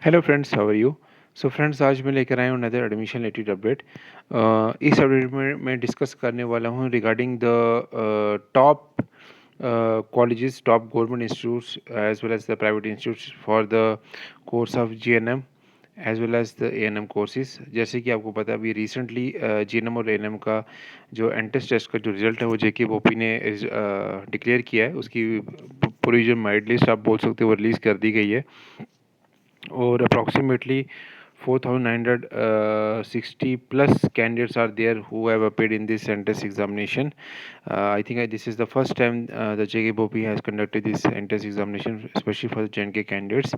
Hello friends, how are you? So friends, आज मैं लेकर आया हूँ अनदर एडमिशन रिलेटेड अपडेट। इस अपडेट में मैं डिस्कस करने वाला हूँ regarding the top colleges, top government institutes as well as the private institutes for the course of GNM as well as the ANM courses. जैसे कि आपको पता है, अभी रिसेंटली जीएनएम और एएनएम का जो एंट्रेंस टेस्ट का जो रिजल्ट है वो जेके बोपी ने डिक्लेयर किया है। उसकी पूरी जो मेरिट लिस्ट आप बोल सकते हो वो रिलीज़ कर दी गई है और approximately 4,960 plus candidates are there who have appeared in this entrance examination. I think this is the first time the JK Bopi has conducted this entrance examination, especially for the JNK candidates.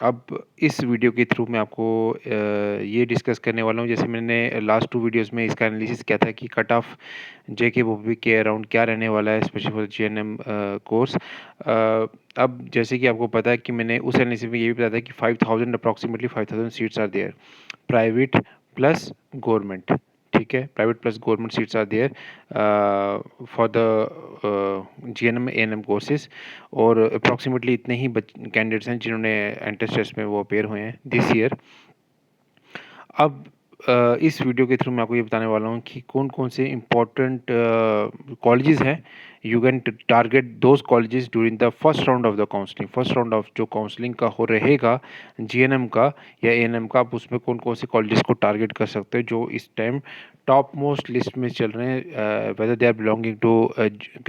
अब इस video के through मैं आपको ये discuss करने वाला हूँ, जैसे मैंने लास्ट 2 वीडियोस में इसका एनालिसिस किया था कि कट ऑफ जेके बोपी के अराउंड क्या रहने वाला है, स्पेशली फॉर जीएनएम कोर्स। अब जैसे कि आपको पता है कि मैंने उस एनालिसिस में ये भी बताया था कि 5,000 approximately 5,000 seats are there, private plus government. ठीक है, private plus government seats are there for the GNM ANM courses, और अप्रॉक्सीमेटली इतने ही कैंडिडेट्स हैं जिन्होंने एंट्रेंस टेस्ट में वो अपेयर हुए हैं दिस ईयर। अब इस वीडियो के थ्रू मैं आपको ये बताने वाला हूँ कि कौन कौन से इम्पोर्टेंट कॉलेजेस हैं। You can target those colleges during the first round of the counselling. First round of जो काउंसलिंग का हो रहेगा जीएनएम का या एएनएम का, आप उसमें कौन कौन से कॉलेजेस को टारगेट कर सकते हैं जो इस टाइम टॉप मोस्ट लिस्ट में चल रहे हैं, whether they are belonging to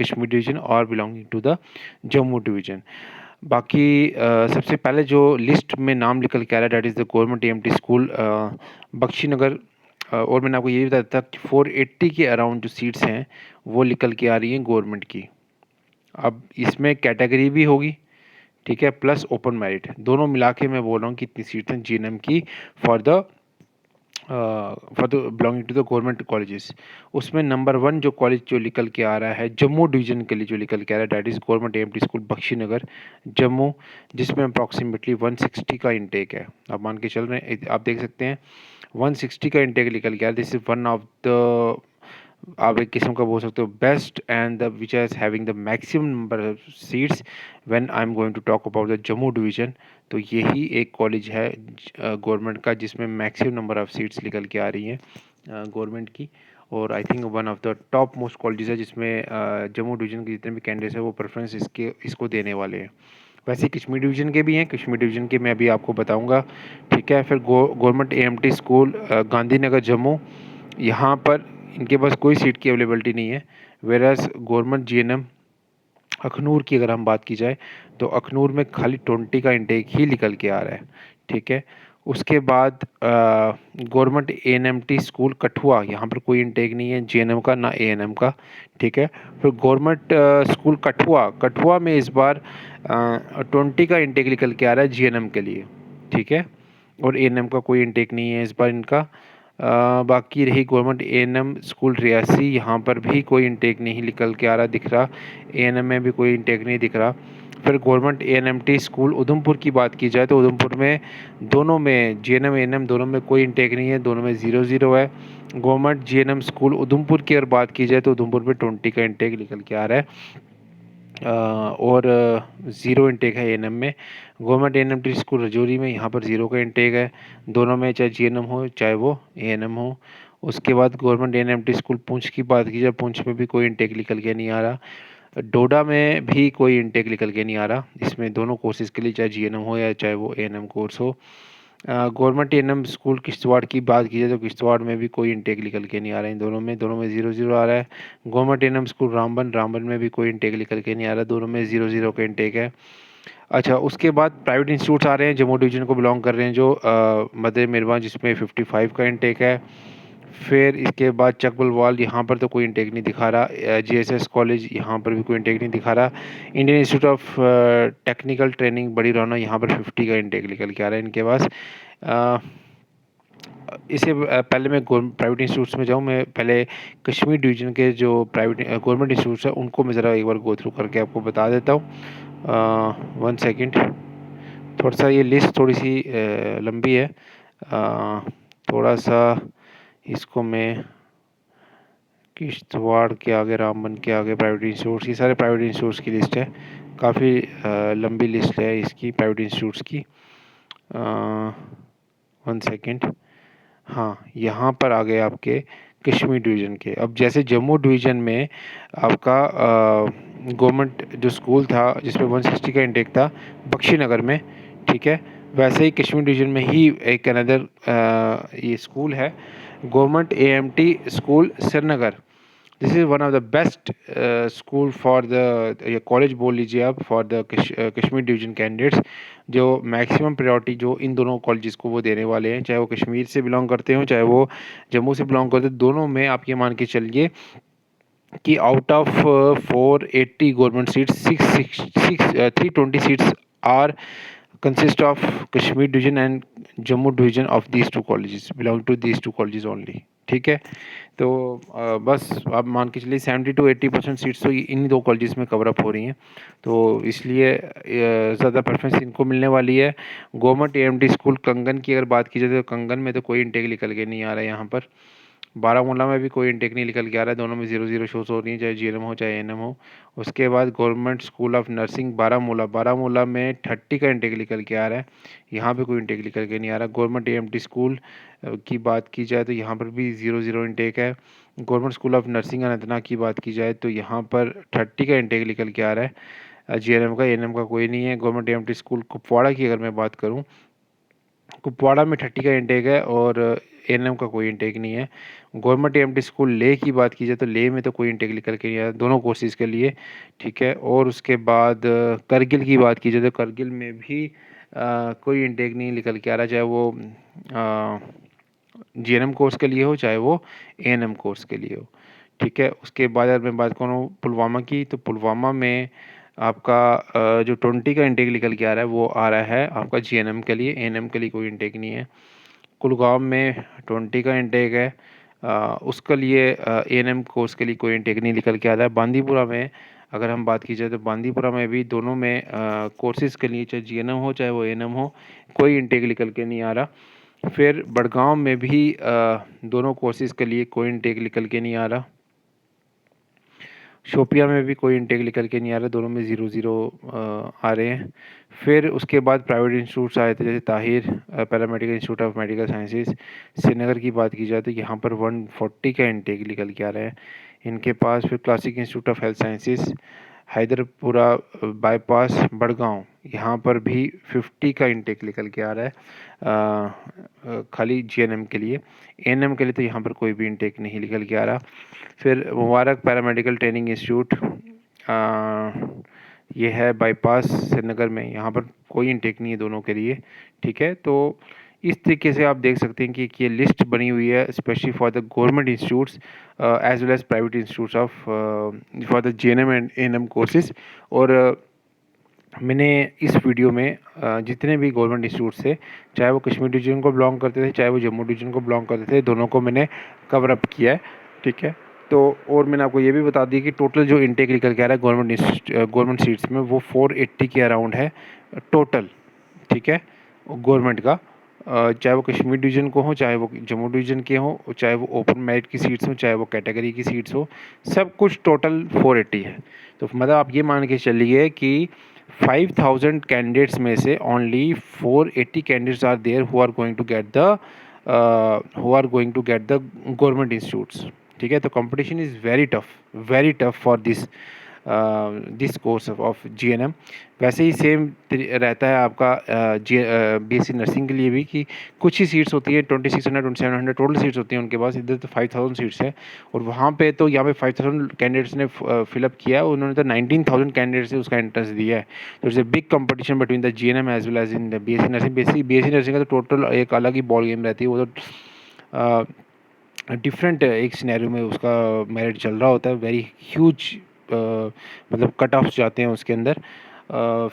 Kashmir division और belonging to the Jammu division. बाकी सबसे पहले जो लिस्ट में नाम निकल के आ रहा है that is the government AMT school Bakshinagar. और मैंने आपको ये भी बताया था कि 480 के अराउंड जो सीट्स हैं वो निकल के आ रही हैं गवर्नमेंट की। अब इसमें कैटेगरी भी होगी, ठीक है, प्लस ओपन मेरिट, दोनों मिला के मैं बोल रहा हूँ कितनी सीट्स हैं जीएनएम की for the belonging to the government colleges. उसमें नंबर 1 जो कॉलेज जो निकल के आ रहा है जम्मू डिवीजन के लिए, जो निकल के आ रहा है that is government AMT school Bakshinagar Jammu, जिसमें अप्रॉक्सीमेटली 160 का इंटेक है। आप मान के चल रहे हैं, आप देख सकते हैं 160 का इंटेक निकल के आ रहा है। This is one of the, आप एक किस्म का बोल सकते हो, best and the which is having the maximum number of seats when I am going to talk about the Jammu division. तो यही एक कॉलेज है गवर्नमेंट का जिसमें मैक्सिमम नंबर ऑफ सीट्स निकल के आ रही हैं गवर्नमेंट की, और I think one of the top most colleges है जिसमें जम्मू डिवीजन के जितने भी कैंडिडेट्स हैं वो प्रेफरेंस इसको देने वाले हैं। वैसे कश्मीर डिवीजन के भी हैं, कश्मीर डिवीजन के मैं अभी आपको बताऊंगा। ठीक है, फिर government AMT school Gandhinagar Jammu, यहाँ पर इनके पास कोई सीट की अवेलेबिलिटी नहीं है। वेरएज़ गवर्नमेंट जीएनएम अखनूर की अगर हम बात की जाए तो अखनूर में खाली 20 का इंटेक ही निकल के आ रहा है। ठीक है, उसके बाद गवर्नमेंट एएनएमटी स्कूल कठुआ, यहाँ पर कोई इंटेक नहीं है जीएनएम का ना एएनएम का। ठीक है, फिर गवर्नमेंट स्कूल कठुआ, कठुआ में इस बार 20 का इंटेक निकल के आ रहा है जीएनएम के लिए। ठीक है, और एएनएम का कोई इंटेक नहीं है इस बार इनका। बाकी रही गवर्नमेंट एएनएम स्कूल रियासी, यहाँ पर भी कोई इंटेक नहीं निकल के आ रहा दिख रहा, एएनएम में भी कोई इंटेक नहीं दिख रहा। फिर गवर्नमेंट एएनएमटी स्कूल उधमपुर की बात की जाए तो उधमपुर में दोनों में जीएनएम एएनएम दोनों में कोई इंटेक नहीं है, दोनों में 0-0 है। गवर्नमेंट जीएनएम स्कूल उधमपुर की अगर बात की जाए तो उधमपुर में 20 का इंटेक निकल के आ रहा है, और 0 इंटेक है एएनएम में। गवर्नमेंट एएनएमटी स्कूल रजौरी में, यहाँ पर 0 का इंटेक है, दोनों में चाहे जीएनएम हो चाहे वो एएनएम हो। उसके बाद गवर्नमेंट एएनएमटी स्कूल पुंछ की बात की जाए, पुंछ में भी कोई इंटेक निकल के नहीं आ रहा। डोडा में भी कोई इंटेक निकल के नहीं आ रहा, इसमें दोनों कोर्सेज़ के लिए चाहे जीएनएम हो या चाहे वो एएनएम कोर्स हो। गवर्नमेंट एएनएम स्कूल किश्तवाड़ की बात की जाए तो किश्तवाड़ में भी कोई इंटेक निकल के नहीं आ रहा है, इन दोनों में 0-0 आ रहा है। Government ANM school Ramban, Ramban में भी कोई इंटेक निकल के नहीं आ रहा, दोनों में 0-0 का इंटेक है। अच्छा, उसके बाद प्राइवेट इंस्टीट्यूट्स आ रहे हैं जम्मू डिवीजन को बिलोंग कर रहे हैं जो मदर मेरवान, जिसमें 55 का इंटेक है। फिर इसके बाद चकबलवाल, यहाँ पर तो कोई इंटेक नहीं दिखा रहा। जीएसएस कॉलेज, यहाँ पर भी कोई इंटेक नहीं दिखा रहा। Indian institute of technical training बड़ी रौना, यहाँ पर 50 का इंटेक निकल के आ रहा है इनके पास। इससे पहले मैं प्राइवेट इंस्टीट्यूट्स में जाऊँ, मैं पहले कश्मीर डिवीजन के जो प्राइवेट गवर्नमेंट इंस्टीट्यूट्स हैं उनको मैं ज़रा एक बार गो थ्रू करके आपको बता देता हूँ। 1 सेकेंड, थोड़ा सा ये लिस्ट थोड़ी सी लंबी है, थोड़ा सा इसको मैं किश्तवाड़ के आगे, रामबन के आगे प्राइवेट इंस्टीट्यूट्स, ये सारे प्राइवेट इंस्टीट्यूट्स की लिस्ट है, काफ़ी लंबी लिस्ट है इसकी प्राइवेट इंस्टीट्यूट्स की। वन सेकेंड, हाँ यहाँ पर आ गए आपके कश्मीर डिवीज़न के। अब जैसे जम्मू डिवीज़न में आपका गवर्नमेंट जो स्कूल था जिसमें 160 का इंटेक था बख्शी नगर में, ठीक है, वैसे ही कश्मीर डिवीज़न में ही एक अनदर ये स्कूल है, government AMT school Srinagar. This is one of the best school for the, या कॉलेज बोल लीजिए आप, for the Kashmir division candidates, जो मैक्सिमम प्रायोरिटी जो इन दोनों कॉलेजेस को वो देने वाले हैं, चाहे वो कश्मीर से बिलोंग करते हो चाहे वो जम्मू से बिलोंग करते हो, दोनों में आप ये मान के चलिए कि out of 480 government seats, 320 seats are consist of Kashmir division and Jammu division of these two colleges, belong to these two colleges only, ठीक है। तो बस आप मान के चलिए 70 to 80% सीट्स तो इन दो कॉलेजेस में कवर अप हो रही हैं, तो इसलिए ज़्यादा प्रेफरेंस इनको मिलने वाली है। गवर्नमेंट एएमटी स्कूल कंगन की अगर बात की जाए तो कंगन में तो कोई इंटेक निकल के नहीं आ रहा है यहाँ पर। बारामूला में भी कोई इंटेक नहीं निकल के आ रहा है, दोनों में 0-0 शोज़ हो रही हैं, चाहे जीएनएम हो चाहे एएनएम हो। उसके बाद government school of nursing Baramulla में 30 का इंटेक निकल के आ रहा है, यहाँ पे कोई इंटेक निकल के नहीं आ रहा। गवर्नमेंट एएमटी स्कूल की बात की जाए तो यहाँ पर भी 0-0 इंटेक है। Government school of nursing Anantnag की बात की जाए तो यहाँ पर 30 का इंटेक निकल के आ रहा है, जीएनएम का एएनएम का कोई नहीं है। गवर्नमेंट एएमटी स्कूल कुपवाड़ा की अगर मैं बात करूँ, कुपवाड़ा में 30 का इंटेक है और एएनएम का कोई इंटेक नहीं है। गवर्नमेंट एएमटी स्कूल लेह की बात की जाए तो लेह में तो कोई इंटेक निकल के नहीं आया दोनों कोर्सेज़ के लिए, ठीक है। और उसके बाद करगिल की बात की जाए तो करगिल में भी कोई इंटेक नहीं निकल के आ रहा, चाहे वो जीएनएम कोर्स के लिए हो चाहे वो एएनएम कोर्स के लिए हो, ठीक है। उसके बाद अगर मैं बात करूँ पुलवामा की, तो पुलवामा में आपका जो 20 का इंटेक निकल के आ रहा है वो आ रहा है आपका जीएनएम के लिए, एएनएम के लिए कोई इंटेक नहीं है। कुलगाम में 20 का इंटेक है, उसके लिए एएनएम कोर्स के लिए कोई इंटेक नहीं निकल के आ रहा है। बांदीपुरा में अगर हम बात की जाए तो बांदीपुरा में भी दोनों में कोर्सेज़ के लिए चाहे जीएनएम हो चाहे वो एएनएम हो, कोई इंटेक निकल के नहीं आ रहा। फिर बड़गांव में भी दोनों कोर्सेज़ के लिए कोई इंटेक निकल के नहीं आ रहा। शोपिया में भी कोई इंटेक निकल के नहीं आ रहा, दोनों में 0-0 आ रहे हैं। फिर उसके बाद प्राइवेट इंस्टीट्यूट्स आए थे जैसे Tahir paramedical institute of medical sciences Srinagar की बात की जाए तो यहाँ पर 140 का इंटेक निकल के आ रहा है इनके पास। फिर Classic Institute of Health Sciences Haiderpura bypass Budgam, यहाँ पर भी 50 का इंटेक निकल के आ रहा है खाली जीएनएम के लिए। एएनएम के लिए तो यहाँ पर कोई भी इंटेक नहीं निकल के आ रहा। फिर मुबारक पैरामेडिकल ट्रेनिंग इंस्टीट्यूट ये है बाईपास श्रीनगर में, यहाँ पर कोई इंटेक नहीं है दोनों के लिए, ठीक है। तो इस तरीके से आप देख सकते हैं कि ये लिस्ट बनी हुई है specially for the government institutes as well as private institutes of for the GNM and ANM courses. और मैंने इस वीडियो में जितने भी गवर्नमेंट इंस्टीट्यूट थे, चाहे वो कश्मीर डिवीज़न को बिलोंग करते थे चाहे वो जम्मू डिवीज़न को बिलोंग करते थे, दोनों को मैंने कवर अप किया है, ठीक है। तो और मैंने आपको ये भी बता दी कि टोटल जो इंटेक निकल के आ रहा है गवर्नमेंट सीट्स में वो 480 के अराउंड है टोटल, ठीक है, गवर्नमेंट का। चाहे वो कश्मीर डिवीज़न को हो चाहे वो जम्मू डिवीज़न के हो, चाहे वो ओपन मेरिट की सीट्स हो चाहे वो कैटेगरी की सीट्स हो, सब कुछ टोटल 480 है। तो मतलब आप ये मान के चलिए कि 5000 कैंडिडेट्स में से only 480 candidates are there who are going to get the government institutes, ठीक है। तो competition is very tough for this course of GNM. वैसे ही सेम रहता है आपका बीएससी नर्सिंग के लिए भी कि कुछ ही सीट्स होती है 2600 2700 टोटल सीट्स होती हैं उनके पास, इधर तो 5000 सीट्स है और वहाँ पे तो यहाँ पे 5000 कैंडिडेट्स ने फिलअप किया है, उन्होंने तो 19000 कैंडिडेट्स से उसका एंट्रेंस दिया है। तो it's a big competition between the GNM as well as in the BSc nursing. BSc nursing का तो टोटल एक अलग ही बॉल गेम रहती है, वो तो डिफरेंट एक सिनेरियो में उसका मेरिट चल रहा होता है, वेरी ह्यूज मतलब कट ऑफ्स जाते हैं उसके अंदर।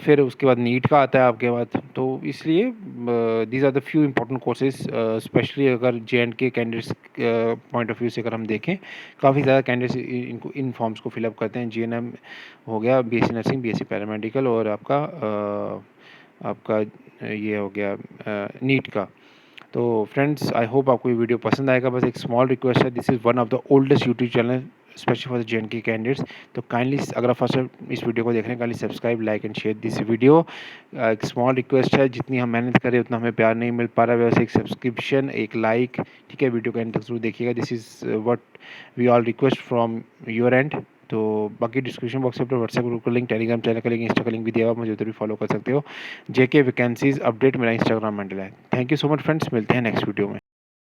फिर उसके बाद नीट का आता है आपके बाद, तो इसलिए these are the few important courses specially अगर JNK candidates point of view से अगर हम देखें, काफ़ी ज़्यादा कैंडिडेट्स इनको इन फॉर्म्स को फिलअप करते हैं। जीएनएम हो गया, बीएससी नर्सिंग, बीएससी पैरामेडिकल और आपका ये हो गया नीट का। तो फ्रेंड्स आई होप आपको ये वीडियो पसंद आएगा। बस एक स्मॉल रिक्वेस्ट है, this is one of the oldest YouTube channel specially for the J candidates. तो काइंडली अगर आप फर्स्ट इस वीडियो को देख रहे हैं, kindly subscribe, like and share this video. एक स्मॉल रिक्वेस्ट है, जितनी हम मेहनत करें उतना हमें प्यार नहीं मिल पा रहा है, वैसे एक सब्सक्रिप्शन, एक लाइक, ठीक है, वीडियो का एंड तक जरूर देखिएगा। This is what we all request from your end. तो बाकी डिस्क्रिप्शन बॉक्स में अपने व्हाट्सएप ग्रुप का लिंक, टेलीग्राम चैनल का लिंक, इंस्टा का लिंक भी दिया हुआ, मुझे उधर भी फॉलो कर सकते हो। जेके वैकेंसीज अपडेट मेरा इंस्टाग्राम हैंडल है। Thank you so much friends, मिलते हैं नेक्स्ट वीडियो में।